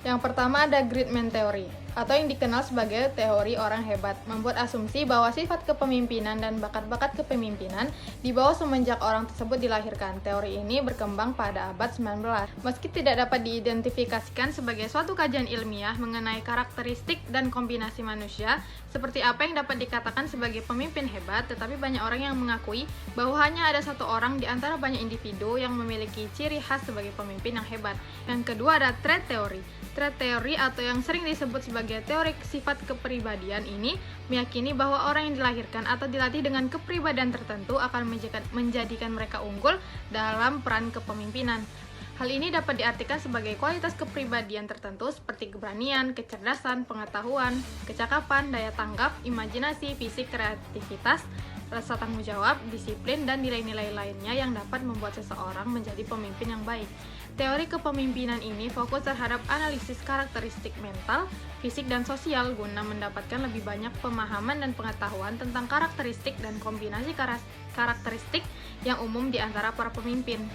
Yang pertama ada great man theory, atau yang dikenal sebagai teori orang hebat, membuat asumsi bahwa sifat kepemimpinan dan bakat-bakat kepemimpinan dibawa semenjak orang tersebut dilahirkan. Teori ini berkembang pada abad 19. Meski tidak dapat diidentifikasikan sebagai suatu kajian ilmiah mengenai karakteristik dan kombinasi manusia, seperti apa yang dapat dikatakan sebagai pemimpin hebat, tetapi banyak orang yang mengakui bahwa hanya ada satu orang di antara banyak individu yang memiliki ciri khas sebagai pemimpin yang hebat. Yang kedua ada trait theory. Trait theory atau yang sering disebut sebagai teori sifat kepribadian ini meyakini bahwa orang yang dilahirkan atau dilatih dengan kepribadian tertentu akan menjadikan mereka unggul dalam peran kepemimpinan. Hal ini dapat diartikan sebagai kualitas kepribadian tertentu seperti keberanian, kecerdasan, pengetahuan, kecakapan, daya tanggap, imajinasi, fisik, kreativitas, rasa tanggung jawab, disiplin, dan nilai-nilai lainnya yang dapat membuat seseorang menjadi pemimpin yang baik. Teori kepemimpinan ini fokus terhadap analisis karakteristik mental, fisik, dan sosial guna mendapatkan lebih banyak pemahaman dan pengetahuan tentang karakteristik dan kombinasi karakteristik yang umum di antara para pemimpin.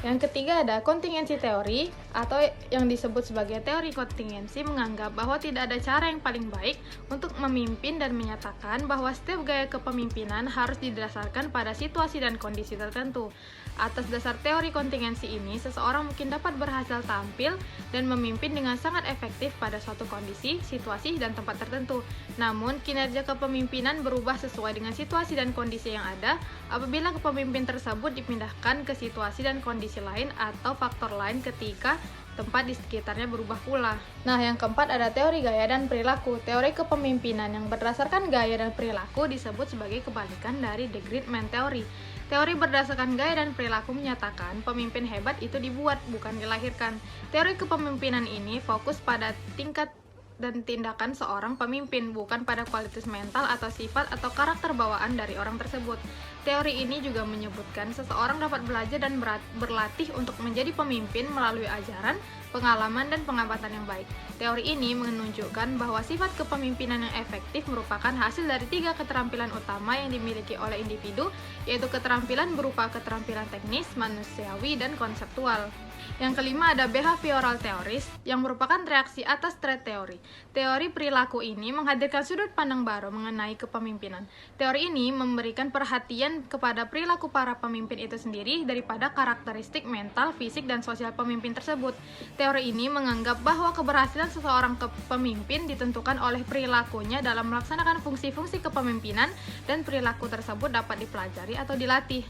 Yang ketiga ada kontingensi teori, atau yang disebut sebagai teori kontingensi menganggap bahwa tidak ada cara yang paling baik untuk memimpin dan menyatakan bahwa setiap gaya kepemimpinan harus didasarkan pada situasi dan kondisi tertentu. Atas dasar teori kontingensi ini, seseorang mungkin dapat berhasil tampil dan memimpin dengan sangat efektif pada suatu kondisi, situasi, dan tempat tertentu. Namun, kinerja kepemimpinan berubah sesuai dengan situasi dan kondisi yang ada apabila kepemimpin tersebut dipindahkan ke situasi dan kondisi lain atau faktor lain ketika tempat di sekitarnya berubah pula. Nah, yang keempat ada teori gaya dan perilaku. Teori kepemimpinan yang berdasarkan gaya dan perilaku disebut sebagai kebalikan dari the great man theory. Teori berdasarkan gaya dan perilaku menyatakan pemimpin hebat itu dibuat, bukan dilahirkan. Teori kepemimpinan ini fokus pada tingkat dan tindakan seorang pemimpin, bukan pada kualitas mental atau sifat atau karakter bawaan dari orang tersebut. Teori ini juga menyebutkan seseorang dapat belajar dan berlatih untuk menjadi pemimpin melalui ajaran, pengalaman, dan pengamatan yang baik. Teori ini menunjukkan bahwa sifat kepemimpinan yang efektif merupakan hasil dari 3 keterampilan utama yang dimiliki oleh individu, yaitu keterampilan berupa keterampilan teknis, manusiawi, dan konseptual. Yang kelima ada behavioral theories, yang merupakan reaksi atas trait theory. Teori perilaku ini menghadirkan sudut pandang baru mengenai kepemimpinan. Teori ini memberikan perhatian kepada perilaku para pemimpin itu sendiri daripada karakteristik mental, fisik, dan sosial pemimpin tersebut. Teori ini menganggap bahwa keberhasilan seseorang pemimpin ditentukan oleh perilakunya dalam melaksanakan fungsi-fungsi kepemimpinan, dan perilaku tersebut dapat dipelajari atau dilatih.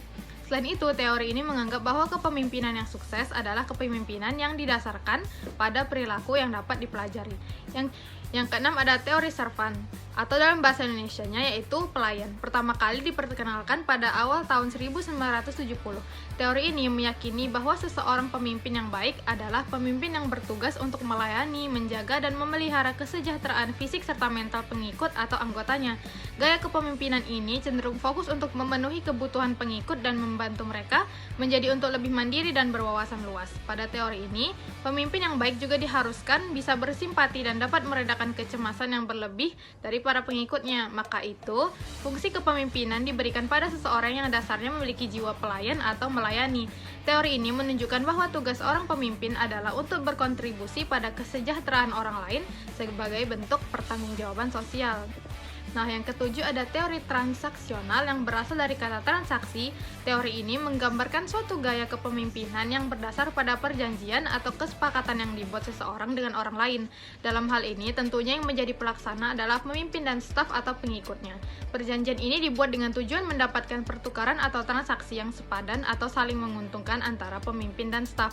Selain itu, teori ini menganggap bahwa kepemimpinan yang sukses adalah kepemimpinan yang didasarkan pada perilaku yang dapat dipelajari. Yang keenam ada teori servant, atau dalam bahasa Indonesianya yaitu pelayan. Pertama kali diperkenalkan pada awal tahun 1970. Teori ini meyakini bahwa seseorang pemimpin yang baik adalah pemimpin yang bertugas untuk melayani, menjaga, dan memelihara kesejahteraan fisik serta mental pengikut atau anggotanya. Gaya kepemimpinan ini cenderung fokus untuk memenuhi kebutuhan pengikut dan membantu mereka menjadi untuk lebih mandiri dan berwawasan luas. Pada teori ini, pemimpin yang baik juga diharuskan bisa bersimpati dan dapat meredakan kecemasan yang berlebih dari para pengikutnya. Maka itu, fungsi kepemimpinan diberikan pada seseorang yang dasarnya memiliki jiwa pelayan atau melayani. Teori ini menunjukkan bahwa tugas orang pemimpin adalah untuk berkontribusi pada kesejahteraan orang lain sebagai bentuk pertanggungjawaban sosial. Nah, yang ketujuh ada teori transaksional yang berasal dari kata transaksi. Teori ini menggambarkan suatu gaya kepemimpinan yang berdasar pada perjanjian atau kesepakatan yang dibuat seseorang dengan orang lain. Dalam hal ini, tentunya yang menjadi pelaksana adalah pemimpin dan staf atau pengikutnya. Perjanjian ini dibuat dengan tujuan mendapatkan pertukaran atau transaksi yang sepadan atau saling menguntungkan antara pemimpin dan staf.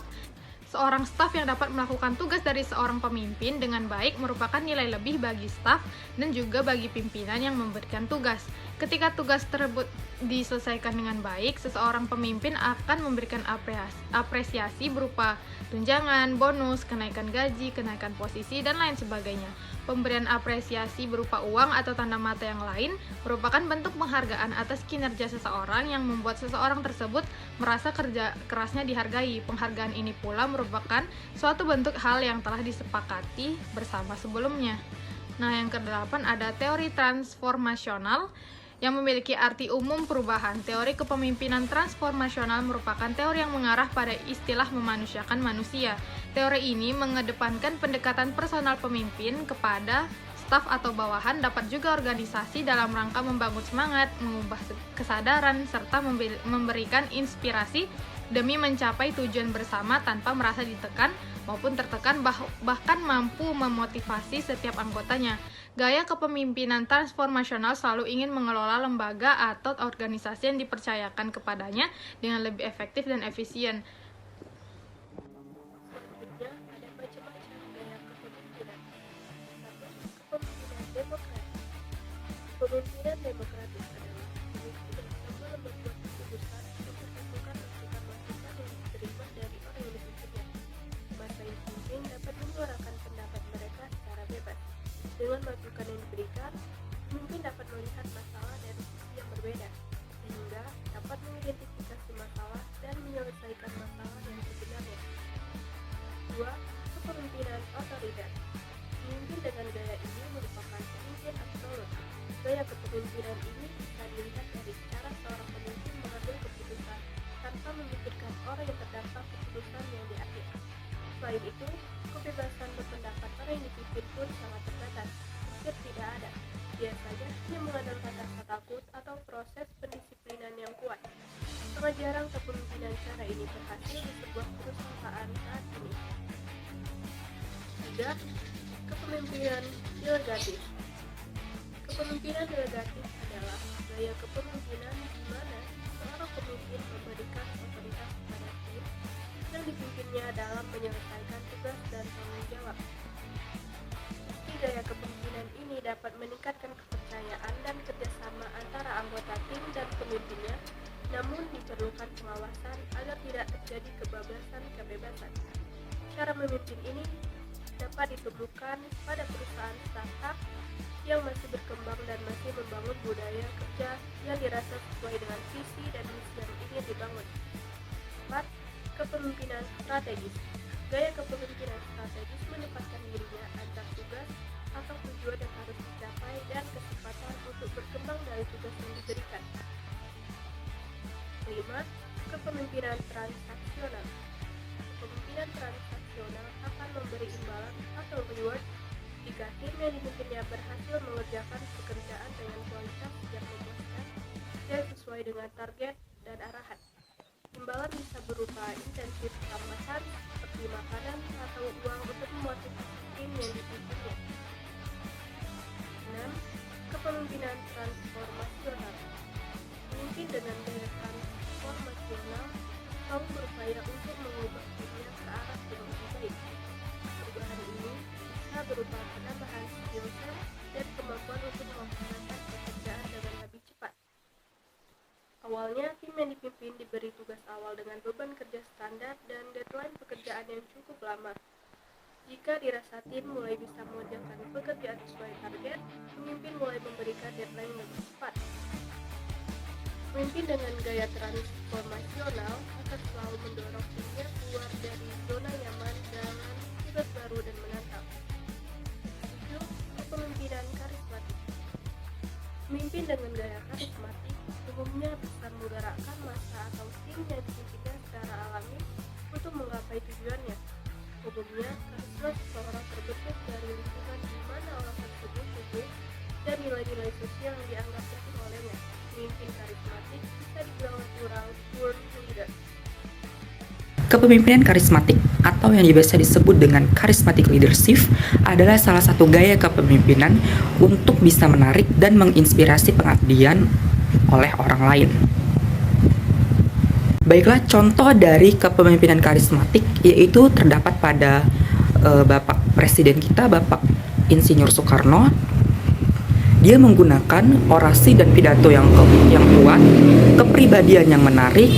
Seorang staf yang dapat melakukan tugas dari seorang pemimpin dengan baik merupakan nilai lebih bagi staf dan juga bagi pimpinan yang memberikan tugas. Ketika tugas tersebut diselesaikan dengan baik, seseorang pemimpin akan memberikan apresiasi berupa tunjangan, bonus, kenaikan gaji, kenaikan posisi, dan lain sebagainya. Pemberian apresiasi berupa uang atau tanda mata yang lain merupakan bentuk penghargaan atas kinerja seseorang yang membuat seseorang tersebut merasa kerja kerasnya dihargai. Penghargaan ini pula merupakan suatu bentuk hal yang telah disepakati bersama sebelumnya. Nah, yang kedelapan ada teori transformasional yang memiliki arti umum perubahan. Teori kepemimpinan transformasional merupakan teori yang mengarah pada istilah memanusiakan manusia. Teori ini mengedepankan pendekatan personal pemimpin kepada staf atau bawahan, dapat juga organisasi dalam rangka membangun semangat, mengubah kesadaran, serta memberikan inspirasi demi mencapai tujuan bersama tanpa merasa ditekan maupun tertekan, bahkan mampu memotivasi setiap anggotanya. Gaya kepemimpinan transformasional selalu ingin mengelola lembaga atau organisasi yang dipercayakan kepadanya dengan lebih efektif dan efisien. Selanjutnya ada macam-macam gaya kepemimpinan. Satu, kepemimpinan demokratis. Kepemimpinan demokratis adalah pemimpinan yang dalam membuat keputusan berdasarkan masukan-masukan yang diterima dari orang yang dipimpinnya. Masa yang dipimpin dapat menyuarakan pendapat mereka secara bebas. Dengan masukan yang diberikan, pemimpin dapat melihat masalah dari sisi yang berbeda, sehingga dapat mengidentifikasi masalah dan menyelesaikan masalah yang sebenarnya. 2. Kepemimpinan otoriter. Pemimpin dengan gaya ini merupakan pemimpin absolut. Gaya kepemimpinan ini bisa dilihat dari cara seorang pemimpin mengambil keputusan tanpa memikirkan orang yang terdampak keputusan yang diambil. Selain itu, kebebasan berpendapat orang yang dipimpin pun sangat terbatas, hampir tidak ada. Biasanya, ia mengandalkan rasa takut atau proses pendisiplinan yang kuat. Sangat jarang kepemimpinan cara ini berhasil di sebuah perusahaan saat ini. 3. Kepemimpinan delegatif. Kepemimpinan delegatif adalah gaya kepemimpinan di mana seorang pemimpin memberikan otoritas kepada tim yang dipimpinnya dalam menyelesaikan tugas dan tanggung jawab. Gaya kepemimpinan ini dapat meningkatkan kepercayaan dan kerjasama antara anggota tim dan pemimpinnya, namun diperlukan pengawasan agar tidak terjadi kebebasan. Cara memimpin ini dapat ditemukan pada perusahaan startup yang masih berkembang dan masih membangun budaya kerja yang dirasa sesuai dengan visi dan misi yang ingin dibangun. 4. Kepemimpinan strategis. Gaya kepemimpinan strategis menempatkan dirinya antara tugas atau tujuan yang harus dicapai dan kesempatan untuk berkembang dari tugas yang diberikan. 5. Kepemimpinan transaksional. Kepemimpinan transaksional akan memberi imbalan atau reward jika tim yang dipimpinnya berhasil mengerjakan pekerjaan dengan kualitas yang memuaskan dan sesuai dengan target dan arahan. Imbalan bisa berupa insentif tambahan seperti makanan atau uang untuk memotivasi tim yang dipimpinnya. 6. Kepemimpinan transformasional. Pemimpin dengan gaya transformasional selalu berupaya untuk mengubah dunia ke arah yang lebih baik. Perubahan ini bisa berupa penambahan skill set dan kemampuan untuk melaksanakan pekerjaan dengan lebih cepat. Awalnya, tim yang dipimpin diberi tugas awal dengan beban kerja standar dan deadline pekerjaan yang cukup lama. Jika dirasa tim mulai bisa mengerjakan pekerjaan sesuai target, pemimpin mulai memberikan deadline yang lebih cepat. Pemimpin dengan gaya transformasional akan selalu mendorong timnya keluar dari zona nyaman dengan tugas baru dan menantang. 7. Kepemimpinan karismatik. Pemimpin dengan gaya karismatik umumnya bisa menggerakkan massa atau tim yang dipimpinnya secara alami untuk menggapai tujuannya. Umumnya, karisma seseorang terbentuk dari lingkungan di mana orang tersebut tumbuh dan nilai-nilai sosial yang dianggap penting olehnya. Pemimpin karismatik bisa dibilang natural born leader. Kepemimpinan karismatik atau yang biasa disebut dengan charismatic leadership adalah salah satu gaya kepemimpinan untuk bisa menarik dan menginspirasi pengabdian oleh orang lain. Baiklah, contoh dari kepemimpinan karismatik yaitu terdapat pada Bapak Presiden kita, Bapak Insinyur Soekarno. Dia menggunakan orasi dan pidato yang kuat, kepribadian yang menarik,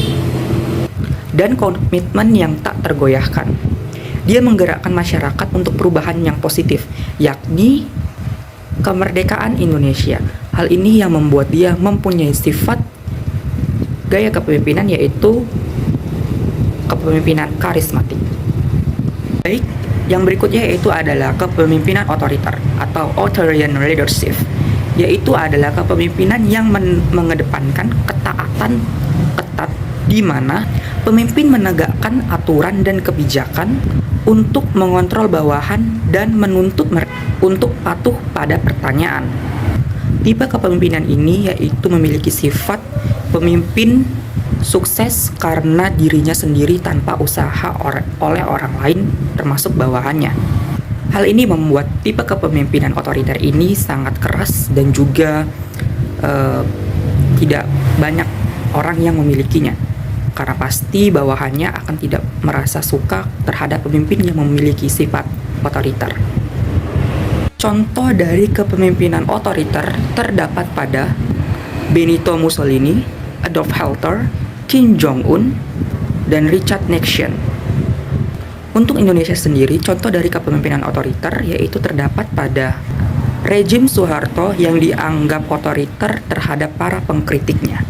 dan komitmen yang tak tergoyahkan. Dia menggerakkan masyarakat untuk perubahan yang positif, yakni kemerdekaan Indonesia. Hal ini yang membuat dia mempunyai sifat gaya kepemimpinan yaitu kepemimpinan karismatik. Baik, yang berikutnya yaitu adalah kepemimpinan otoriter atau authoritarian leadership. yaitu adalah kepemimpinan yang mengedepankan ketaatan ketat, di mana pemimpin menegakkan aturan dan kebijakan untuk mengontrol bawahan dan menuntut mereka untuk patuh pada pertanyaan. Tipe kepemimpinan ini yaitu memiliki sifat pemimpin sukses karena dirinya sendiri tanpa usaha oleh orang lain termasuk bawahannya. Hal ini membuat tipe kepemimpinan otoriter ini sangat keras dan juga tidak banyak orang yang memilikinya. Karena pasti bawahannya akan tidak merasa suka terhadap pemimpin yang memiliki sifat otoriter. Contoh dari kepemimpinan otoriter terdapat pada Benito Mussolini, Adolf Hitler, Kim Jong-un, dan Richard Nixon. Untuk Indonesia sendiri, contoh dari kepemimpinan otoriter yaitu terdapat pada rejim Soeharto yang dianggap otoriter terhadap para pengkritiknya.